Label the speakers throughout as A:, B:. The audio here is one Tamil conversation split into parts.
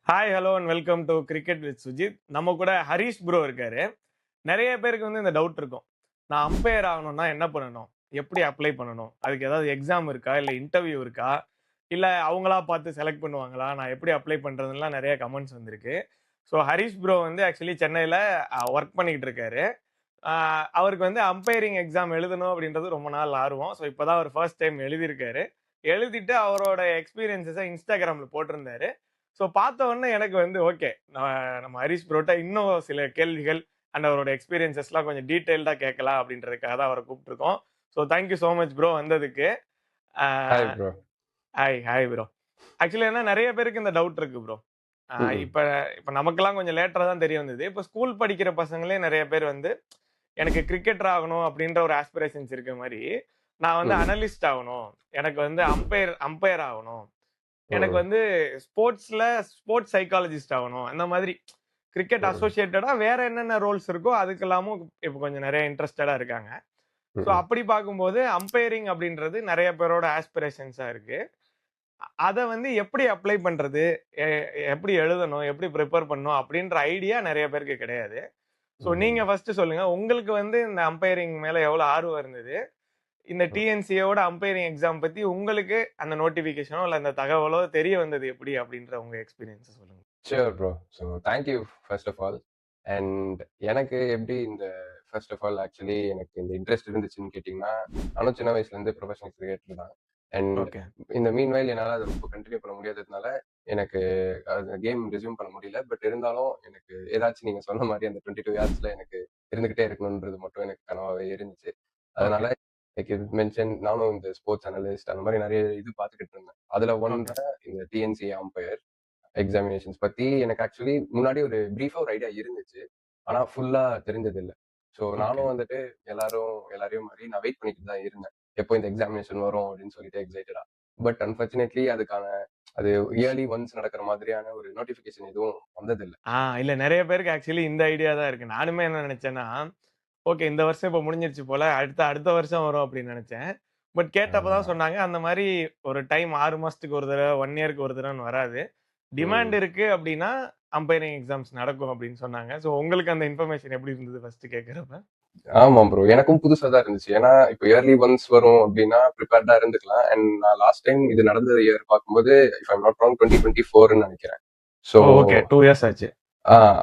A: Hi hello and welcome to cricket with Sujith. நம்ம கூட ஹரிஷ் ப்ரோ இருக்காரு. நிறைய பேருக்கு வந்து இந்த டவுட் இருக்கும், நான் அம்பையர் ஆகணும்னா என்ன பண்ணணும், எப்படி அப்ளை பண்ணணும், அதுக்கு ஏதாவது எக்ஸாம் இருக்கா, இல்லை இன்டர்வியூ இருக்கா, இல்லை அவங்களா பார்த்து செலக்ட் பண்ணுவாங்களா, நான் எப்படி அப்ளை பண்ணுறதுலாம் நிறைய கமெண்ட்ஸ் வந்திருக்கு. ஸோ ஹரிஷ் ப்ரோ வந்து ஆக்சுவலி சென்னையில் ஒர்க் பண்ணிக்கிட்டு இருக்காரு. அவருக்கு வந்து அம்பையரிங் எக்ஸாம் எழுதணும் அப்படின்றது ரொம்ப நாள் ஆர்வம். ஸோ இப்போ தான் அவர் ஃபர்ஸ்ட் டைம் எழுதியிருக்காரு. எழுதிட்டு அவரோட எக்ஸ்பீரியன்ஸஸை இன்ஸ்டாகிராமில் போட்டிருந்தாரு. ஸோ பார்த்த உடனே எனக்கு வந்து ஓகே, நம்ம ஹரிஷ் ப்ரோட்ட இன்னும் சில கேள்விகள் அண்ட் அவரோட எக்ஸ்பீரியன்சஸ்லாம் கொஞ்சம் டீட்டெயில்டாக கேட்கலாம் அப்படின்றதுக்காக தான் அவரை கூப்பிட்டுருக்கோம். So thank you so much bro வந்ததுக்கு.
B: Hi bro.
A: Hi hi bro. Actually என்ன நிறைய பேருக்கு இந்த டவுட் இருக்கு ப்ரோ. இப்போ இப்போ நமக்கெல்லாம் கொஞ்சம் லேட்டராக தான் தெரிய வந்தது. இப்போ ஸ்கூல் படிக்கிற பசங்களே நிறைய பேர் வந்து எனக்கு கிரிக்கெட்டர் ஆகணும் அப்படின்ற ஒரு ஆஸ்பிரேஷன்ஸ் இருக்க மாதிரி, நான் வந்து அனலிஸ்ட் ஆகணும், எனக்கு வந்து அம்பையர் ஆகணும், எனக்கு வந்து ஸ்போர்ட்ஸ் சைக்காலஜிஸ்ட் ஆகணும், அந்த மாதிரி கிரிக்கெட் அசோசியேட்டடா வேற என்னென்ன ரோல்ஸ் இருக்கோ அதுக்கெல்லாமும் இப்போ கொஞ்சம் நிறைய இன்ட்ரெஸ்டடா இருக்காங்க. ஸோ அப்படி பார்க்கும்போது அம்பையரிங் அப்படின்றது நிறைய பேரோட ஆஸ்பிரேஷன்ஸா இருக்கு. அதை வந்து எப்படி அப்ளை பண்றது, எப்படி எழுதணும், எப்படி ப்ரிப்பேர் பண்ணணும் அப்படின்ற ஐடியா நிறைய பேருக்கு கிடையாது. ஸோ நீங்க ஃபர்ஸ்ட் சொல்லுங்க, உங்களுக்கு வந்து இந்த அம்பையரிங் மேல எவ்வளவு ஆர்வம் இருந்தது, இந்த டிஎன்சியோட அம்பையரிங் எக்ஸாம் பத்தி உங்களுக்கு அந்த நோட்டிபிகேஷனோ இல்ல அந்த தகவலோ தெரிய வந்தது எப்படி அப்படின்ற உங்க எக்ஸ்பீரியன்ஸ் சொல்லுங்க.
B: Sure bro. So thank you first of all. And எனக்கு எப்படி இந்த ஃபர்ஸ்ட் ஆஃப் ஆல் ஆக்சுவலி எனக்கு இந்த இன்ட்ரெஸ்ட் இருந்துச்சுன்னு கேட்டிங்கன்னா, நானும் சின்ன வயசுலேருந்து ப்ரொஃபஷனல் கிரிக்கெட்டர் தான். அண்ட் இந்த மீன்வைல் என்னால் அதை ரொம்ப கண்டினியூ பண்ண முடியாததுனால எனக்கு அந்த கேம் ரெஸ்யூம் பண்ண முடியல. பட் இருந்தாலும் எனக்கு ஏதாச்சும் நீங்கள் சொன்ன மாதிரி அந்த 22 இயர்ஸில் எனக்கு இருந்துக்கிட்டே இருக்கணுன்றது மட்டும் எனக்கு கனவாகவே இருந்துச்சு. அதனால லைக் இது மென்ஷன் நானும் இந்த ஸ்போர்ட்ஸ் அனலிஸ்ட் அந்த மாதிரி நிறைய இது பார்த்துக்கிட்டு இருந்தேன். அதில் ஒன்று இந்த டிஎன்சி அம்பையர் எக்ஸாமினேஷன்ஸ் பத்தி எனக்கு ஆக்சுவலி முன்னாடி ஒரு பிரீஃபா ஒரு ஐடியா இருந்துச்சு. ஆனா ஃபுல்லா தெரிஞ்சது இல்லை. ஸோ நானும் வந்துட்டு எல்லாரையும் மாதிரி நான் வெயிட் பண்ணிட்டு தான் இருந்தேன், எப்போ இந்த எக்ஸாமினேஷன் வரும் அப்படின்னு சொல்லிட்டு எக்ஸைட்டடா. பட் அன்பார்ச்சுனேட்லி அதுக்கான அது இயர்லி ஒன்ஸ் நடக்கிற மாதிரியான ஒரு நோட்டிபிகேஷன் எதுவும் வந்ததில்லை.
A: இல்ல நிறைய பேருக்கு ஆக்சுவலி இந்த ஐடியா தான் இருக்கு. நானுமே என்ன நினைச்சேன்னா, ஓகே இந்த வருஷம் இப்போ முடிஞ்சிருச்சு போல, அடுத்த வருஷம் வரும் அப்படின்னு நினைச்சேன். பட் கேட்டப்பதான் சொன்னாங்க, அந்த மாதிரி ஒரு டைம் 6 மாசத்துக்கு ஒரு தடவை 1 இயருக்கு ஒரு தடவைன்னு வராது, டிமாண்ட் இருக்கு அப்படின்னா அம்பையரிங் எக்ஸாம்ஸ் நடக்கும் அப்படின்னு சொன்னாங்க. ஸோ உங்களுக்கு அந்த இன்ஃபர்மேஷன் எப்படி இருந்தது ஃபர்ஸ்ட் கேட்கறப்ப?
B: ஆமா ப்ரோ, எனக்கும் புதுசா தான் இருந்துச்சு. ஏன்னா இப்போ இயர்லி ஒன்ஸ் வரும் அப்படின்னா ப்ரிப்பேர்டா இருந்துக்கலாம். அண்ட் நான் லாஸ்ட் டைம் இது நடந்த இயர் பார்க்கும்போது இஃப் ஐம் நாட் ராங் 2024 நினைக்கிறேன். ஸோ
A: ஓகே 2 இயர்ஸ் ஆச்சு.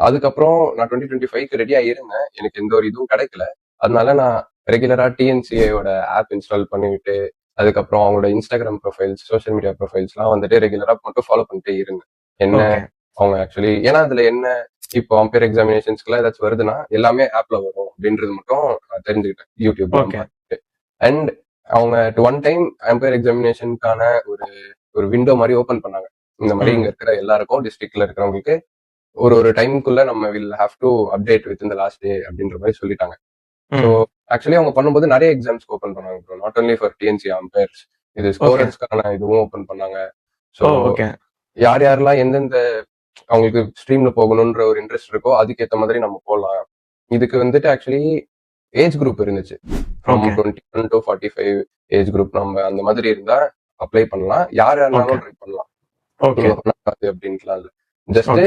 B: அதுக்கப்புறம் நான் 2025க்கு ரெடியா இருந்தேன். எனக்கு எந்த ஒரு இதுவும் கிடைக்கல. அதனால நான் ரெகுலரா டிஎன்சிஏயோட ஆப் இன்ஸ்டால் பண்ணிவிட்டு, அதுக்கப்புறம் அவங்களோட இன்ஸ்டாகிராம் ப்ரொஃபைல்ஸ், சோஷியல் மீடியா ப்ரொஃபைல்ஸ்லாம் வந்துட்டு ரெகுலரா மட்டும் ஃபாலோ பண்ணிட்டே இருந்தேன். என்ன அவங்க ஆக்சுவலி ஏன்னா அதுல என்ன இப்போ அம்பையர் எக்ஸாமினேஷன்ஸ்க்குலாம் ஏதாச்சும் வருதுன்னா எல்லாமே ஆப்ல வரும் அப்படின்றது மட்டும் நான் தெரிஞ்சுக்கிட்டேன் யூடியூப்ல. அண்ட் அவங்க ஒன் டைம் அம்பையர் எக்ஸாமினேஷனுக்கான ஒரு விண்டோ மாதிரி ஓபன் பண்ணாங்க. இந்த மாதிரி இங்க இருக்கிற எல்லாருக்கும் டிஸ்ட்ரிக்ட்ல இருக்கிறவங்களுக்கு ஒரு டைமுக்குள்ள நம்ம will have to update with இந்த லாஸ்ட் டே அப்படின்ற மாதிரி சொல்லிட்டாங்க. ஸோ ஆக்சுவலி அவங்க பண்ணும்போது நிறைய எக்ஸாம்ஸ்க்கு ஓப்பன் பண்ணாங்க bro, not only for TNC umpires, இது ஸ்கோரர்ஸ்க்கான இதுவும் ஓப்பன் பண்ணாங்க. ஸோ யார் யாரெல்லாம் எந்தெந்த அவங்களுக்கு ஸ்ட்ரீம்ல போகணுன்ற ஒரு இன்ட்ரெஸ்ட் இருக்கோ அதுக்கேற்ற மாதிரி நம்ம போகலாம். இதுக்கு வந்துட்டு ஆக்சுவலி ஏஜ் குரூப் இருந்துச்சு, ஃப்ரம் 21 to 45 ஏஜ் குரூப். நம்ம அந்த மாதிரி இருந்தா அப்ளை பண்ணலாம், யார் யாருனாலும் ட்ரை பண்ணலாம் அப்படின்ட்டுலாம் இல்லை. ஜஸ்ட்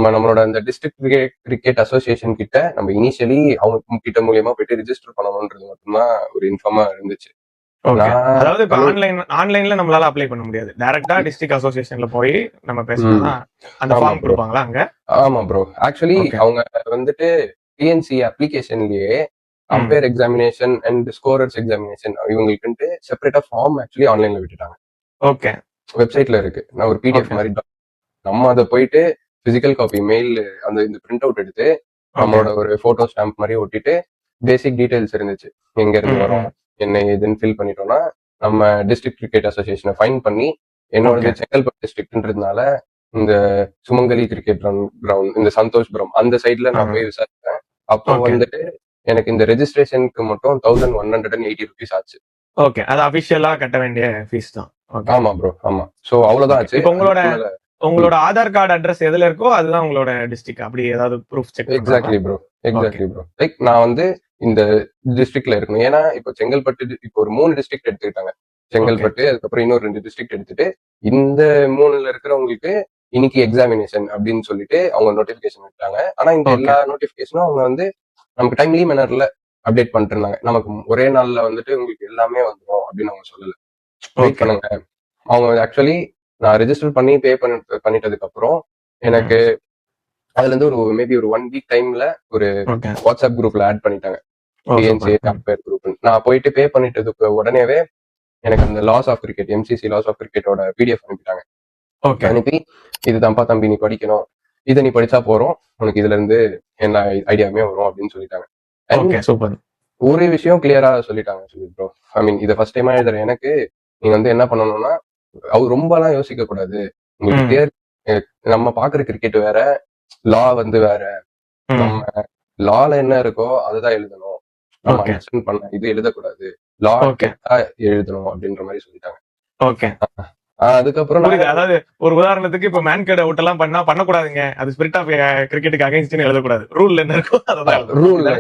B: நம்மளோட அந்த டிஸ்ட்ரிக்ட் கிரிக்கெட் அசோசியேஷன் கிட்ட நம்ம இனிஷியலி அவங்க கிட்ட மூலியமா போயிட்டு ரிஜிஸ்டர் பண்ணணும்ன்றது மட்டும்தான் ஒரு இன்ஃபார்மா இருந்துச்சு.
A: அதாவது இப்ப ஆன்லைன்ல நம்மளால அப்ளை பண்ண முடியாது, டைரக்டா டிஸ்ட்ரிக்ட் அசோசியேஷன்ல போய் நம்ம பேசணும், அந்த ஃபார்ம் கொடுப்பாங்களா அங்க?
B: ஆமா ப்ரோ, ஆக்சுவலி அவங்க வந்துட்டு டிஎன்சி அப்ளிகேஷன்லயே umpire examination and scorers examination இவங்களுக்கு செப்பரேட்டா ஃபார்ம் ஆக்சுவலி ஆன்லைன்ல விட்டுட்டாங்க.
A: ஓகே,
B: வெப்சைட்ல இருக்கு. நான் ஒரு பிடிஎஃப் மாதிரி நம்ம அதை போயிட்டு பிசிக்கல் காப்பி மெயில் அந்த இந்த பிரிண்ட் அவுட் எடுத்து நம்மளோட ஒரு போட்டோ ஸ்டாம்ப் மாதிரி ஒட்டிட்டு பேசிக் டீடைல்ஸ் இருந்துச்சு, எங்க இருந்து வரோம் என்ன ஏதுன்னு ஃபில் பண்ணிட்டோம்னா நம்ம டிஸ்ட்ரிக்ட் கிரிக்கெட் அசோசியேஷனை ஃபைன் பண்ணி, என்னோட செங்கல்பட்டு டிஸ்ட்ரிக்ட்ன்றதுனால இந்த சுமங்கலி கிரிக்கெட் கிரவுண்ட் இந்த சந்தோஷ்புரம் அந்த சைட்ல நான் போய் விசாரிச்சேன். அப்போ வந்துட்டு எனக்கு இந்த ரெஜிஸ்ட்ரேஷனுக்கு மட்டும் 1180 rupees ஆச்சு.
A: ஓகே, அது அபிஷியலா கட்ட வேண்டிய ஃபீஸ் தான்.
B: ஆமா ப்ரோ, ஆமா. சோ அவ்வளவுதான் ஆச்சு.
A: உங்களோட ஆதார் கார்டு அட்ரஸ் எதுல இருக்கோ அதுதான் உங்களோட டிஸ்ட்ரிக்ட், அப்படி ஏதாவது proof check?
B: Exactly bro, exactly bro. Like நான் வந்து இந்த டிஸ்ட்ரிக்ட்ல இருக்கணும். ஏன்னா இப்போ செங்கல்பட்டு இப்போ ஒரு 3 டிஸ்ட்ரிக்ட் எடுத்துக்கிட்டாங்க, செங்கல்பட்டு அதுக்கப்புறம் இன்னொரு 2 டிஸ்ட்ரிக்ட் எடுத்துட்டு இந்த 3ல இருக்கிறவங்களுக்கு இன்னைக்கு எக்ஸாமினேஷன் அப்படின்னு சொல்லிட்டு அவங்க நோட்டிபிகேஷன் விட்டாங்க. ஆனா இந்த
A: Okay.
B: எல்லா நோட்டிபிகேஷனும் அவங்க வந்து நமக்கு டைம்லி மேனர்ல அப்டேட் பண்ணிட்டு இருந்தாங்க. நமக்கு ஒரே நாள்ல வந்துட்டு உங்களுக்கு எல்லாமே வந்துடும் அப்படின்னு அவங்க சொல்லல. Wait
A: Okay.
B: பண்ணுங்க. அவங்க ஆக்சுவலி நான் ரெஜிஸ்டர் பண்ணி பே பண்ணிட்டதுக்கு அப்புறம் எனக்கு அதுல இருந்து ஒரு மேபி ஒரு 1 வீக் டைம்ல ஒரு
A: Okay.
B: வாட்ஸ்அப் குரூப்ல ஆட் பண்ணிட்டாங்க.
A: Oh,
B: TNCA
A: super.
B: Umpire group. நான் போயிட்டு பே பண்ணிட்டதுக்கு உடனேவே எனக்கு அந்த laws of cricket, MCC laws of கிரிக்கெட்டோட பிடிஎஃப் அனுப்பிட்டாங்க.
A: Okay.
B: அனுப்பி இதுதான்ப்பா தம்பி நீ படிக்கணும், இதை நீ படிச்சா போறோம், உனக்கு இதுல இருந்து என்ன ஐடியாவுமே வரும் அப்படின்னு சொல்லிட்டாங்க. And
A: Okay, super.
B: ஒரு விஷயம் கிளியரா சொல்லிட்டாங்க ப்ரோ. ஐ மீன் இதை ஃபர்ஸ்ட் டைமா எழுதுற எனக்கு நீங்க வந்து என்ன பண்ணணும்னா, அவர் ரொம்பலாம் யோசிக்க கூடாது. உங்களுக்கு தேர் நம்ம பாக்குற கிரிக்கெட் வேற, லா வந்து வேற. நம்ம லால என்ன இருக்கோ அதுதான் எழுதணும். நம்ம
A: Okay.
B: அண்டர்ஸ்டாண்ட் பண்ண இது எழுதக்கூடாது. லா
A: Okay.
B: எழுதணும் அப்படின்ற மாதிரி சொல்லிட்டாங்க.
A: Okay.
B: அதுக்கப்புறம்
A: புரியுது. அதாவது ஒரு உதாரணத்துக்கு இப்ப மேன் கேட் அவுட் எல்லாம் பண்ணக்கூடாதுங்க, அது ஸ்பிரிட் ஆஃப் கிரிக்கெட்டுக்கு அகைன்ஸ்ட்னு எழுதக்கூடாது. ரூல்ல என்ன இருக்கோ அதான் எழுதணும்.
B: ரூல்ல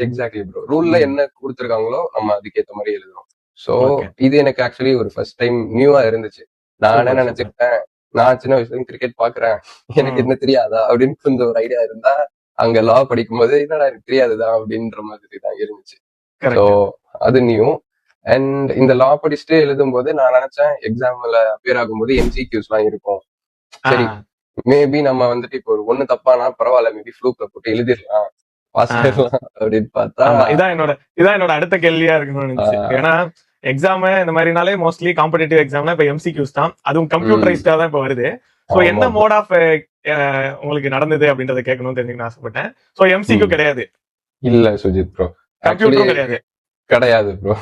B: எக்ஸாக்ட்லி ப்ரோ. ரூல்ல என்ன கொடுத்திருக்காங்களோ நம்ம அதுக்கேத்த மாதிரி எழுதணும். So
A: Okay.
B: இது எனக்கு ஆக்சுவலி ஒரு ஃபர்ஸ்ட் டைம் நியூவா இருந்துச்சு. நான் என்ன
A: Super,
B: நினைச்சுக்கிட்டேன், நான் சின்ன வயசுல கிரிக்கெட் பாக்குறேன், எனக்கு என்ன தெரியாதா அப்படின்னு கொஞ்சம் ஒரு ஐடியா இருந்தா, அங்க லா படிக்கும்போது என்னடா எனக்கு தெரியாதுதான் அப்படின்ற மாதிரி தான் இருந்துச்சு.
A: Correct.
B: ஸோ அது நியூ. அண்ட் இந்த லா படிச்சுட்டு எழுதும்போது நான் நினைச்சேன் எக்ஸாம்ல அப்பியர் ஆகும்போது எம்சிக்யூஸ் எல்லாம் இருக்கும். சரி, மேபி நம்ம வந்துட்டு இப்போ ஒரு ஒண்ணு தப்பானா பரவாயில்ல, மேபி ஃப்ளூக்ல போட்டு எழுதிடலாம், பாஸ் ஆயிடலாம் அப்படின்னு பார்த்தா
A: ஆமா, இதான் என்னோட அடுத்த கேள்வியா இருக்குன்னு நினைச்சு. ஏன்னா எக்ஸாம் இந்த மாதிரினாலே மோஸ்ட்லி காம்படிட்டிவ் எக்ஸாம்னா இப்ப எம்சிக்யூஸ் தான், அதுவும் கம்ப்யூட்டரைஸ்டா தான் இப்ப வருது. சோ என்ன மோட் ஆஃப் உங்களுக்கு நடந்தது அப்படின்றத கேட்கணும்னு தெரிஞ்சுக்கணும்னு ஆசைப்பட்டேன். சோ எம்சிக்யூ கிடையாது,
B: இல்ல சுஜித் ப்ரோ,
A: கம்ப்யூட்டரும் கிடையாது,
B: கிடையாது ப்ரோ.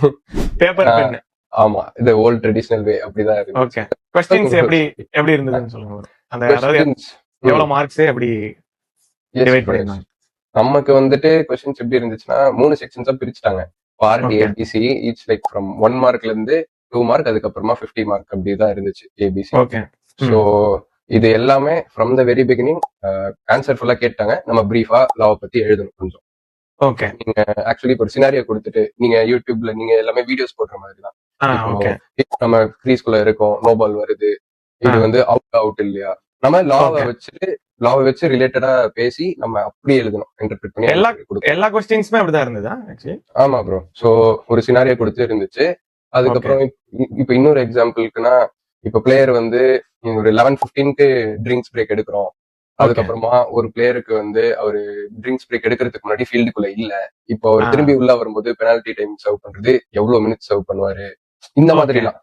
A: Paper pen.
B: ஆமா, இது ஓல்ட் ட்ரெடிஷனல் வே அப்படிதான் இருக்கு.
A: ஓகே, क्वेश्चंस எப்படி இருந்ததுன்னு சொல்லுங்க. அந்த அதாவது எவ்வளவு மார்க்ஸ் எப்படி டிவைட் பண்ணிருந்தாங்க?
B: நமக்கு வந்துட்டு क्वेश्चंस எப்படி இருந்துச்சுன்னா 3 செக்ஷன்ஸா பிரிச்சுட்டாங்க. Part ABC each like from 1 மார்க்ல இருந்து 2 மார்க், அதுக்கப்புறமா 50 மார்க் அப்படிதான் இருந்துச்சு ஏபிசி.
A: ஓகே.
B: சோ இது எல்லாமே from the very beginning answer ஃபுல்லா கேட்டாங்க. நம்ம பிரீஃபா லாவை பத்தி எழுதணும் கொஞ்சம்.
A: ஓகே.
B: நீங்க ஆக்சுவலி ஒரு சினாரியோ கொடுத்துட்டு நீங்க யூடியூப்ல நீங்க எல்லாமே வீடியோஸ் போடுற மாதிரி தான். நம்ம கிரீஸ்குள்ள இருக்கோம், நோ பால் வருது, இது வந்து அவுட் இல்லையா, நம்ம லாவை வச்சு ரிலேட்டடா பேசி நம்ம அப்படியே எழுதணும், இன்டர்பிரட் பண்ணி
A: எல்லா क्वेश्चंसமே அப்படிதான் இருந்ததா ஆக்சுவலி?
B: ஆமா ப்ரோ. சோ ஒரு சினாரியோ கொடுத்து இருந்துச்சு. அதுக்கப்புறம் இப்ப இன்னொரு எக்ஸாம்பிளுக்குன்னா, இப்ப பிளேயர் வந்து ஒரு 11:15க்கு ட்ரிங்க்ஸ் பிரேக் எடுக்கிறோம். அதுக்கப்புறமா ஒரு பிளேயருக்கு வந்து அவரு ட்ரிங்க்ஸ் பிரேக் எடுக்கிறதுக்கு முன்னாடி ஃபீல்டுக்குள்ள இல்ல, இப்போ அவர் திரும்பி உள்ள வரும்போது பெனால்டி டைம் சர்வ் பண்றது எவ்வளவு மினிட்ஸ் சர்வ் பண்ணுவாரு, இந்த மாதிரி எல்லாம்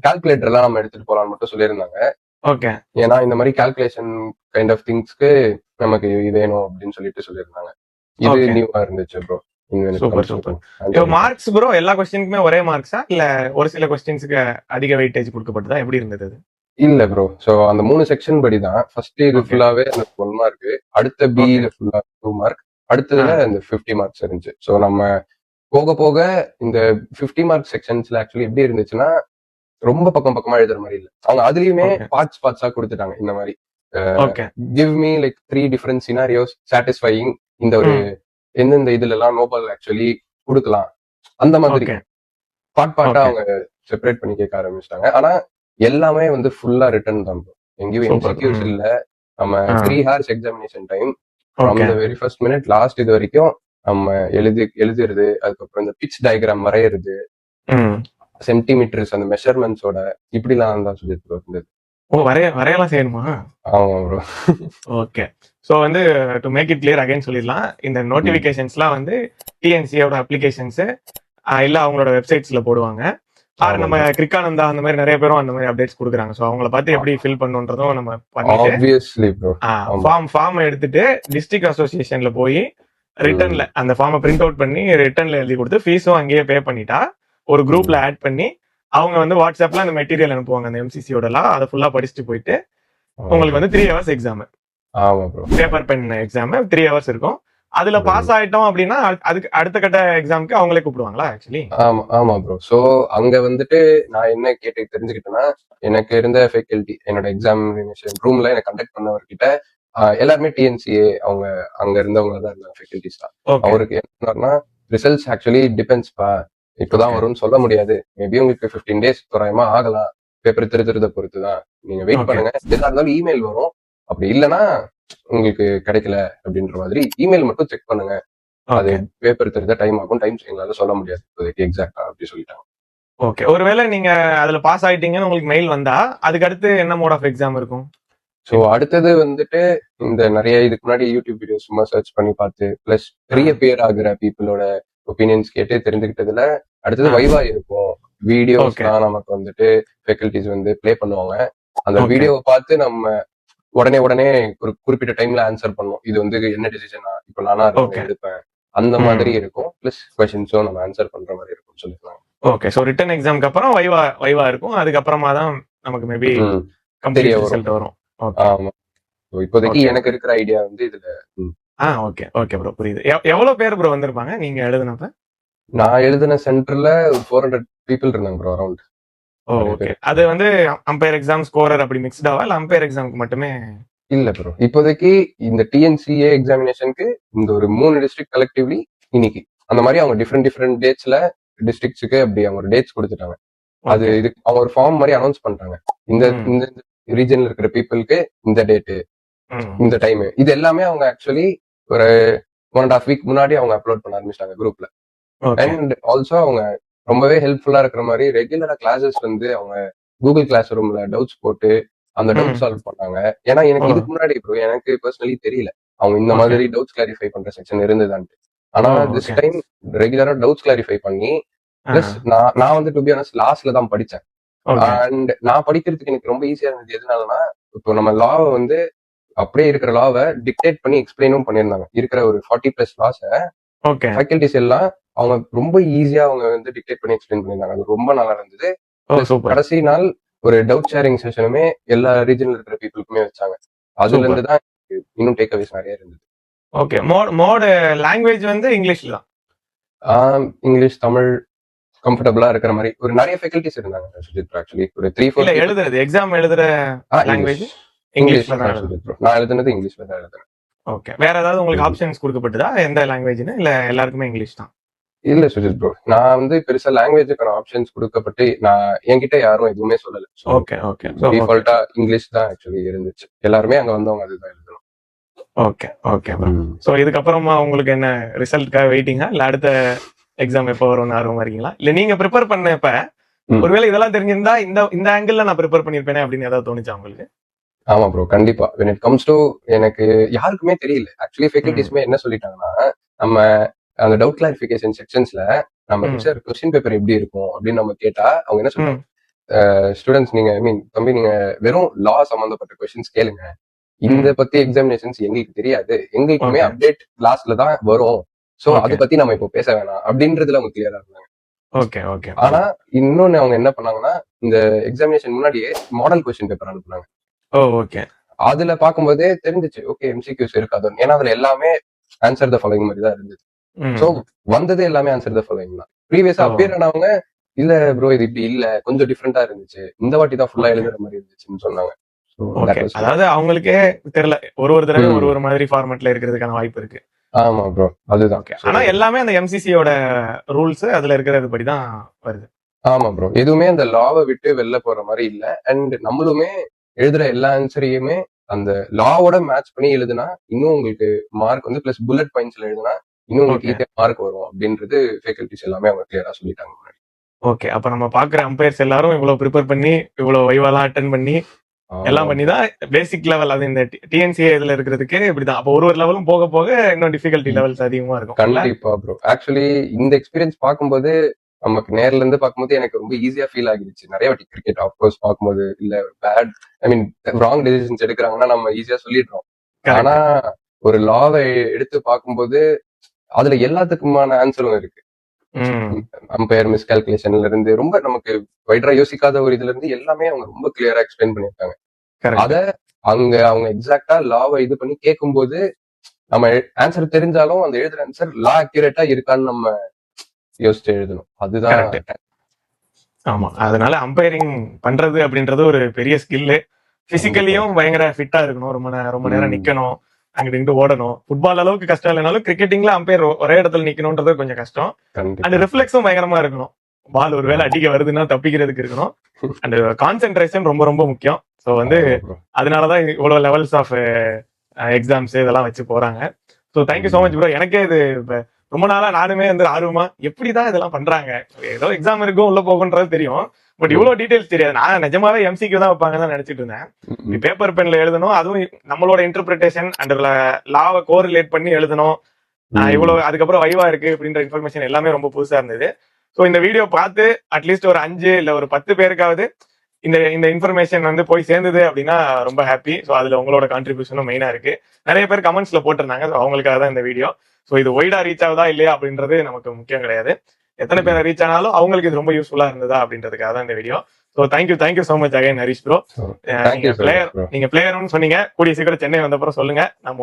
B: கால்குலேட்டர் எல்லாம் நம்ம எடுத்துட்டு போலாம்னு மட்டும் சொல்லியிருந்தாங்க. ஏன்னா இந்த மாதிரி கால்குலேஷன் கைண்ட் ஆஃப் திங்ஸ்க்கு நமக்கு வேணும் அப்படின்னு சொல்லியிருந்தாங்க. இது நியூவா இருந்துச்சு ப்ரோ.
A: Super super. இப்போ மார்க்ஸ் ப்ரோ எல்லா क्वेश्चंसக்குமே ஒரே மார்க்ஸா இல்ல ஒரு சில क्वेश्चंसக்கு அதிக வெயிட்டேஜ் கொடுக்கப்பட்டதா, எப்படி இருந்தது?
B: இல்ல ப்ரோ. சோ அந்த 3 செக்ஷன் படி தான். ஃபர்ஸ்ட் இது ஃபுல்லாவே அந்த 1 மார்க், அடுத்த பி ஃபுல்லா 2 மார்க், அடுத்ததுல இந்த 50 மார்க்ஸ் இருந்துச்சு. சோ நம்ம போக போக இந்த 50 மார்க் செக்ஷன்ஸ்ல ஆக்சுவலி எப்படி இருந்துச்சுன்னா, ரொம்ப பக்கமா எழுதுற மாதிரி இல்ல. அவங்க அதுலயுமே பார்ட்ஸா கொடுத்துட்டாங்க. இந்த மாதிரி give me like 3 different scenarios satisfying, இந்த ஒரு எந்தெந்த இதுல எல்லாம் நோபல் ஆக்சுவலி கொடுக்கலாம், அந்த மாதிரி பார்ட்டா அவங்க செப்பரேட் பண்ணி கேட்க ஆரம்பிச்சிட்டாங்க. ஆனா எல்லாமே வந்து ஃபுல்லா ரிட்டன் தான். எங்கேயும் எம்சிக்யூஸ் இல்ல. நம்ம 3 hours examination time from the very first minute last இது வரைக்கும் நம்ம எழுதுறது. அதுக்கப்புறம் இந்த பிட்ச் டயக்ராம் வரையறது, சென்டிமீட்டர்ஸ் அந்த மெஷர்மெண்ட்ஸோட இப்படிலாம் தான் சொல்லிட்டு இருந்தது.
A: வரையலாம் செய்யணுமா?
B: ஆமா ப்ரோ.
A: ஓகே. சோ வந்து to make it clear again சொல்லிடலாம், இந்த நோட்டிபிகேஷன்ஸ்லாம் வந்து டிஎன்சியோட அப்ளிகேஷன்ஸ் இல்ல அவங்களோட வெப்சைட்ஸ்ல போடுவாங்க. நம்ம கிரிக்கானந்தா அந்த மாதிரி நிறைய பேரும் அந்த மாதிரி அப்டேட்ஸ் கொடுக்குறாங்க. சோ அவங்கள பார்த்து எப்படி ஃபில் பண்ணணும்ன்றதும் நம்ம பண்ணிட்டு ஃபார்ம் எடுத்துட்டு டிஸ்ட்ரிக்ட் அசோசியேஷன்ல போய் ரிட்டர்ன்ல அந்த ஃபார்மை பிரிண்ட் அவுட் பண்ணி ரிட்டர்ன்ல எழுதி கொடுத்து ஃபீஸும் அங்கேயே பே பண்ணிட்டா ஒரு குரூப்ல ஆட் பண்ணி அவங்க வந்து வாட்ஸ்அப்ல அந்த மெட்டீரியல் அனுப்புவாங்க, அந்த எம்சிசியோடலாம். அதை ஃபுல்லா படிச்சுட்டு போயிட்டு உங்களுக்கு வந்து 3 hours exam, paper pen exam 3 hours இருக்கும். அதுல பாஸ் ஆயிட்டோம் அப்படின்னா அதுக்கு அடுத்த கட்ட எக்ஸாமுக்கு அவங்களே கூப்பிடுவாங்களா ஆக்சுவலி?
B: ஆமா ப்ரோ. சோ அங்க வந்துட்டு நான் என்ன கேட்டு தெரிஞ்சுக்கிட்டேன்னா, எனக்கு இருந்த ஃபேக்கல்டி என்னோட எக்ஸாமினேஷன் ரூம்ல எனக்கு கண்டக்ட் பண்ணவர்கிட்ட எல்லாருமே டிஎன்சிஏ அவங்க அங்க இருந்தவங்க தான் இருந்தாங்க, ஃபேக்கல்டிஸ் தான். அவருக்கு என்ன ரிசல்ட்ஸ் ஆக்சுவலி டிபெண்ட்ஸ் பா, இப்பதான் வரும்னு சொல்ல முடியாது, மேபி உங்களுக்கு 15 days தோராயமா ஆகலாம், பேப்பர் திருத்துறத பொறுத்து தான். நீங்க வெயிட்
A: ஓகே
B: பண்ணுங்க. எதா இருந்தாலும் இமெயில் வரும். அப்படி இல்லைன்னா உங்களுக்கு கிடைக்கல அப்படின்ற மாதிரி இமெயில் மட்டும் செக் பண்ணுங்க. அது
A: ஓகே
B: பேப்பர் திருத்த டைம் ஆகும். எங்களால சொல்ல முடியாது இப்போதைக்கு எக்ஸாக்டா அப்படி சொல்லிட்டாங்க.
A: ஓகே. ஒருவேளை நீங்க அதுல பாஸ் ஆயிட்டீங்கன்னு உங்களுக்கு மெயில் வந்தா அதுக்கு அடுத்து என்ன மோட் ஆஃப் எக்ஸாம் இருக்கும்?
B: ஸோ அடுத்தது வந்துட்டு இந்த நிறைய இதுக்கு முன்னாடி யூடியூப் வீடியோஸ் சும்மா சர்ச் பண்ணி பார்த்து பிளஸ் பெரிய பேர் ஆகுற பீப்புளோட ஒப்பீனியன்ஸ் கேட்டு தெரிஞ்சுக்கிட்டதுல அடுத்தது
A: ஆ.
B: வைவா இருக்கும். வீடியோஸ்
A: ஓகே
B: தான் நமக்கு வந்துட்டு ஃபேக்கல்டிஸ் வந்து ப்ளே பண்ணுவாங்க. அந்த
A: ஓகே
B: வீடியோவை பார்த்து நம்ம உடனே உடனே ஒரு குறிப்பிட்ட டைம்ல ஆன்சர் பண்ணும். இது வந்து என்ன டிசிஷனா இப்போ நானா
A: ஓகே.
B: இருக்கேன் எடுப்பேன் அந்த
A: ம்
B: மாதிரி இருக்கும். பிளஸ் கொஸ்டின்ஸும் நம்ம ஆன்சர் பண்ற மாதிரி இருக்கும் சொல்லிக்கலாம்.
A: ஓகே. ஸோ ரிட்டன் எக்ஸாம்க்கு அப்புறம் வைவா இருக்கும். அதுக்கப்புறமா தான் நமக்கு மேபி
B: ம் தெரிய
A: கம்ப்ளீட்
B: வரும்.
A: ரிசல்ட் வரும். ஓகே
B: ஆமா. So இப்போதைக்கு
A: ஓகே
B: எனக்கு இருக்கிற ஐடியா வந்து இதுல ம்.
A: ஓகே ஓகே ப்ரோ, புரியுது. எவ்வளவு பேர் ப்ரோ வந்திருப்பாங்க நீங்க எழுதுனப்ப?
B: நான் எழுதின சென்டர்ல 400 பீப்புள் இருந்தாங்க ப்ரோ அரௌண்ட். நிறைய
A: ஓகே.
B: பேர்.
A: அது வந்து அம்பையர் எக்ஸாம், ஸ்கோரர் அப்படி மிக்ஸ்டாவா இல்ல அம்பையர் எக்ஸாம்க்கு மட்டுமே?
B: இல்ல ப்ரோ, இப்போதைக்கு இந்த டிஎன்சிஏ எக்ஸாமினேஷனுக்கு இந்த ஒரு 3 டிஸ்ட்ரிக்ட் கலெக்டிவ்லி இன்னைக்கு அந்த மாதிரி அவங்க டிஃப்ரெண்ட் டேட்ஸ்ல டிஸ்ட்ரிக்ட்ஸுக்கு அப்படி அவங்க ஒரு டேட்ஸ் கொடுத்துட்டாங்க. அது
A: ஓகே
B: இது அவங்க ஒரு ஃபார்ம் மாதிரி அனௌன்ஸ் பண்ணிட்டாங்க. இந்த
A: ம்
B: இந்த ரீஜன்ல இருக்கிற பீப்புளுக்கு இந்த டேட்டு
A: ம்
B: இந்த டைம் இது எல்லாமே அவங்க ஆக்சுவலி ஒரு 1.5 வீக் முன்னாடி அவங்க அப்லோட் பண்ண ஆரம்பிச்சிட்டாங்க குரூப்ல.
A: ஓகே
B: அண்ட் ஆல்சோ அவங்க ரொம்பவே ஹெல்ப்ஃபுல்லா இருக்கிற மாதிரி ரெகுலரா கிளாஸஸ் வந்து அவங்க கூகுள் கிளாஸ் ரூம்ல டவுட்ஸ் போட்டு அந்த டவுட்
A: ம்
B: சால்வ் பண்ணாங்க. ஏன்னா
A: ஓ
B: எனக்கு இதுக்கு முன்னாடி ப்ரோ எனக்கு பர்சனலி தெரியல அவங்க இந்த
A: ஓகே
B: மாதிரி டவுட்ஸ் கிளாரிஃபை பண்ற செக்ஷன் இருந்ததான்ட்டு. ஆனா திஸ்
A: ஓகே
B: டைம் ரெகுலரா டவுட்ஸ் கிளாரிஃபை பண்ணி பிளஸ் நான் வந்து டு பி ஆனஸ்ட் லாஸ்ட்ல தான் படிச்சேன்.
A: ஓகே
B: அண்ட் நான் படிக்கிறதுக்கு எனக்கு ரொம்ப ஈஸியா இருந்தது எதனாலனா இப்போ நம்ம லாவை வந்து அப்படியே இருக்கிற லாவை டிக்டேட் பண்ணி எக்ஸ்பிளைனும் பண்ணியிருந்தாங்க. இருக்கிற ஒரு 40+ லாஸை
A: ஓகே
B: ஃபேக்கல்டிஸ் எல்லாம் அவங்க ரொம்ப ஈஸியா அவங்க வந்து டிக்டேட் பண்ணி எக்ஸ்பிளைன் பண்ணியிருந்தாங்க. அது ரொம்ப நல்லா இருந்தது.
A: ஓ
B: Plus
A: சூப்பர்
B: கடைசி நாள் ஒரு டவுட் ஷேரிங் செஷனுமே எல்லா ரீஜன்ல இருக்கிற பீப்புளுக்குமே வச்சாங்க. அதுல
A: சூப்பர்.
B: இருந்து தான் எனக்கு இன்னும் டேக்அவேஸ் நிறைய இருந்தது.
A: ஓகே. மோட் லாங்குவேஜ் வந்து இங்கிலீஷ்ல தான்.
B: இங்கிலீஷ் தமிழ் கம்ஃபர்டபுளா இருக்கிற மாதிரி ஒரு நிறைய ஃபேக்கல்டிஸ் இருந்தாங்க சுஜித். ஆக்சுவலி ஒரு 3-4
A: இல்ல எழுதுறது எக்ஸாம் எழுதுற லாங்குவேஜ் இங்கிலீஷ்ல தான் எழுதுறது.
B: சுஜித் ப்ரோ. நான் எழுதுனது இங்கிலீஷ்ல தான் எழுதுனேன்.
A: ஓகே. வேற ஏதாவது உங்களுக்கு ஆப்ஷன்ஸ் கொடுக்கப்பட்டதா எந்த லாங்குவேஜ்னு? இல்ல எல்லாருக்குமே இங்கிலீஷ் தான்?
B: இல்ல சுஜித் ப்ரோ, நான் வந்து பெருசா லாங்குவேஜுக்கான ஆப்ஷன்ஸ் கொடுக்கப்பட்டு நான் என்கிட்ட யாரும் எதுவுமே சொல்லல.
A: ஓகே ஓகே ஓகே
B: டிஃபால்ட்டா இங்கிலீஷ் தான் ஆக்சுவலி இருந்துச்சு. எல்லாருமே அங்க வந்தவங்க அதுதான் எழுதணும்.
A: Okay okay bro. ஸோ இதுக்கப்புறமா உங்களுக்கு என்ன ரிசல்ட்காக வெயிட்டிங்கா இல்ல அடுத்த எக்ஸாம் எப்போ வரும்னு ஆர்வமா இருக்கீங்களா? இல்ல நீங்க ப்ரிப்பேர் பண்ணப்ப ஒருவேளை இதெல்லாம் தெரிஞ்சிருந்தா இந்த ஆங்கிள் நான் ப்ரிப்பேர் பண்ணிருப்பேனே அப்படின்னு ஏதாவது தோணுச்சா உங்களுக்கு?
B: ஆமா ப்ரோ, கண்டிப்பா. when it comes to எனக்கு யாருக்குமே தெரியல. ஆக்சுவலி ஃபேக்கல்டிஸ்மே என்ன சொல்லிட்டாங்கன்னா நம்ம அந்த டவுட் கிளாரிஃபிகேஷன் செக்ஷன்ஸ்ல நம்ம சார் கொஸ்டின் பேப்பர் எப்படி இருக்கும் அப்படின்னு நம்ம கேட்டா அவங்க என்ன சொல்றாங்க, ஸ்டூடெண்ட்ஸ் நீங்க ஐ மீன் தம்பி நீங்க வெறும் லா சம்பந்தப்பட்ட கொஸ்டின்ஸ் கேளுங்க, இந்த பத்தி எக்ஸாமினேஷன்ஸ் எங்களுக்கு தெரியாது, எங்களுக்குமே அப்டேட் லாஸ்ட்ல தான் வரும், சோ அதை பத்தி நம்ம இப்போ பேச வேணாம் அப்படின்றதுல அவங்க கிளியரா இருந்தாங்க.
A: Okay okay.
B: ஆனா இன்னொன்னு அவங்க என்ன பண்ணாங்கன்னா இந்த எக்ஸாமினேஷன் முன்னாடியே மாடல் கொஸ்டின் பேப்பர் அனுப்புனாங்க.
A: ஓகே.
B: அதுல பாக்கும்போதே தெரிஞ்சிச்சு ஓகே எம்சிக்யூஸ் இருக்காது. ஏன்னா அதுல எல்லாமே ஆன்சர் த ஃபாலோயிங் மாதிரி தான் இருந்தது. சோ வந்தது எல்லாமே ஆன்சர் த ஃபாலோயிங் தான். ப்ரீவியஸா அப்பியர் ஆனவங்க இல்ல ப்ரோ இது இப்படி இல்ல கொஞ்சம் டிஃப்ரெண்டா இருந்துச்சு, இந்த வாட்டி தான் ஃபுல்லா எழுதுற மாதிரி இருந்துச்சுன்னு சொன்னாங்க.
A: அதாவது அவங்களுக்கே தெரியல ஒரு தடவை ஒரு மாதிரி ஃபார்மேட்ல இருக்கிறதுக்கான வாய்ப்பு இருக்கு.
B: ஆமா ப்ரோ, அதுதான்.
A: ஆனா எல்லாமே அந்த எம்சிசியோட ரூல்ஸ் அதுல இருக்கிறது படி தான் வருது.
B: ஆமா ப்ரோ, எதுவுமே அந்த லாவை விட்டு வெளில போற மாதிரி இல்ல. அண்ட் நம்மளுமே எழுதுற எல்லா ஆன்சரையுமே அந்த லாவோட மேட்ச் பண்ணி எழுதுனா இன்னும் உங்களுக்கு மார்க் வந்து பிளஸ் புல்லட் பாயிண்ட்ஸ்ல எழுதுனா இன்னும் உங்களுக்கு ஈஸியா மார்க் வரும் அப்படின்றது ஃபேக்கல்டிஸ் எல்லாமே அவங்க கிளியரா சொல்லிட்டாங்க முன்னாடி.
A: ஓகே. அப்ப நம்ம பாக்குற அம்பையர்ஸ் எல்லாரும் இவ்வளவு ப்ரிப்பேர் பண்ணி இவ்வளவு வைவாலாம் அட்டென்ட் பண்ணி எல்லாம் பண்ணி தான் பேசிக் லெவல் அது இந்த டிஎன்சிஏ இதுல இருக்கிறதுக்கு இப்படிதான். அப்ப ஒரு லெவலும் போக போக இன்னும் டிஃபிகல்ட்டி லெவல்ஸ் அதிகமா இருக்கும்.
B: கண்டிப்பா ப்ரோ. ஆக்சுவலி இந்த எக்ஸ்பீரியன்ஸ் பார்க்கும்போது நமக்கு நேர்ல இருந்து பார்க்கும்போது எனக்கு ரொம்ப ஈஸியா ஃபீல் ஆகிடுச்சு. நிறைய வாட்டி கிரிக்கெட் ஆஃப்கோர்ஸ் பார்க்கும்போது இல்ல bad I mean wrong decisions எடுக்கிறாங்கன்னா நம்ம ஈஸியா சொல்லிடுறோம். ஆனா ஒரு லாவை எடுத்து பார்க்கும்போது அதுல எல்லாத்துக்குமான ஆன்சரும் இருக்கு. அம்பையர் மிஸ்கால்குலேஷன்ல இருந்து ரொம்ப நமக்கு வைடரா யோசிக்காத ஒரு இதுல இருந்து எல்லாமே அவங்க ரொம்ப கிளியரா எக்ஸ்பிளைன் பண்ணிருக்காங்க. அத அங்க அவங்க எக்ஸாக்டா லாவை இது பண்ணி கேட்கும்போது நம்ம ஆன்சர் தெரிஞ்சாலும் அந்த எழுதுற ஆன்சர் லா அக்யூரேட்டா இருக்கான்னு நம்ம யோசிச்சு எழுதணும். அதுதான்.
A: ஆமா, அதனால அம்பையரிங் பண்றது அப்படின்றது ஒரு பெரிய ஸ்கில்லு. பிசிக்கலியும் பயங்கர ஃபிட்டா இருக்கணும். ரொம்ப நேரம் நிக்கணும், அங்கிட்டு இங்கிட்டு ஓடணும். ஃபுட்பால் அளவுக்கு கஷ்டம் இல்லைனாலும் கிரிக்கெட்டிங்ல அம்பையர் ஒரே இடத்துல நிக்கணும்ன்றது கொஞ்சம் கஷ்டம். அண்ட் ரிஃப்ளெக்ஸும் பயங்கரமா இருக்கணும். பால் ஒரு வேளை அடிக்க வருதுன்னா தப்பிக்கிறதுக்கு இருக்கணும். அண்ட் கான்சென்ட்ரேஷன் ரொம்ப ரொம்ப முக்கியம். ஸோ வந்து
B: ப்ரோ.
A: அதனாலதான் இவ்வளவு லெவல்ஸ் ஆஃப் எக்ஸாம்ஸ் இதெல்லாம் வச்சு போறாங்க. So thank you so much bro. எனக்கே இது இப்ப ரொம்ப நாளா நானுமே வந்து ஆர்வமா எப்படிதான் இதெல்லாம் பண்றாங்க, ஏதோ எக்ஸாம் இருக்கும் உள்ள போகுன்றது தெரியும், பட் இவ்வளவு டீடைல்ஸ் தெரியாது. நான் நிஜமாவே எம்சிக்யூ தான் வைப்பாங்கன்னு தான் நினைச்சிட்டு இருந்தேன். பேப்பர் பென்ல எழுதணும், அதுவும் நம்மளோட இன்டர்பிரிட்டேஷன் அண்ட் லாவை கோரிலேட் பண்ணி எழுதணும். இவ்வளவு அதுக்கப்புறம் வைவா இருக்கு அப்படின்ற இன்ஃபர்மேஷன் எல்லாமே ரொம்ப புதுசா இருந்தது. ஸோ இந்த வீடியோ பார்த்து அட்லீஸ்ட் ஒரு 5 இல்ல ஒரு 10 பேருக்காவது இந்த இந்த இன்ஃபர்மேஷன் வந்து போய் சேர்ந்தது அப்படின்னா ரொம்ப ஹாப்பி. ஸோ அதுல உங்களோட கான்ட்ரிபியூஷனும் மெயினா இருக்கு. நிறைய பேர் கமெண்ட்ஸ்ல போட்டிருந்தாங்க. ஸோ அவங்களுக்காக தான் இந்த வீடியோ. ஸோ இது ஒய்டா ரீச் ஆகுதா இல்லையா அப்படின்றது நமக்கு முக்கியம் கிடையாது. எத்தனை பேர் ரீச் ஆனாலும் அவங்களுக்கு இது ரொம்ப யூஸ்ஃபுல்லா இருந்ததா அப்படின்றதுக்காக தான் இந்த video. So thank you so much again Harish bro. நீங்க பிளேயர்னு சொன்னீங்க, கூடிய சீக்கிரம் சென்னை வந்தப்பறம் சொல்லுங்க, நம்ம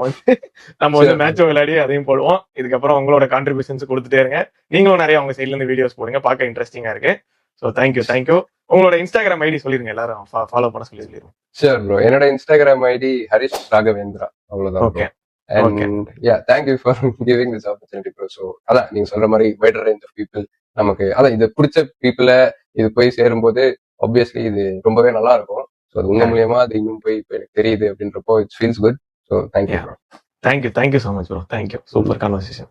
A: வந்து மேட்சும் விளையாடி அதையும் போடுவோம். இதுக்கப்புறம் உங்களோட கான்ட்ரிபியூஷன்ஸ் கொடுத்துட்டே இருங்க. நீங்களும் நிறைய உங்க சைட்ல இருந்து வீடியோஸ் போடுங்க, பார்க்க இன்ட்ரெஸ்டிங்கா இருக்கு. So thank you. உங்களோட இன்ஸ்டாகிராம் ஐடி சொல்லிருங்க, எல்லாரும் ஃபாலோ பண்ண சொல்லிருங்க.
B: Sure bro. என்னோட இன்ஸ்டாகிராம் ஐடி ஹரிஷ் ராகவேந்திரா, அவ்வளவுதான்.
A: Okay.
B: And yeah, thank you for giving this opportunity bro. So அதான் நீங்க சொல்ற மாதிரி wider range of people, நமக்கு அதான் இது பிடிச்ச பீப்புள இது போய் சேரும்போது obviously இது ரொம்பவே நல்லா இருக்கும். ஸோ அது உங்க மூலியமா அது இன்னும் போய் இப்போ எனக்கு தெரியுது அப்படின்றப்போ it feels good. So thank you bro.
A: Thank you so much bro. Thank you. Super conversation.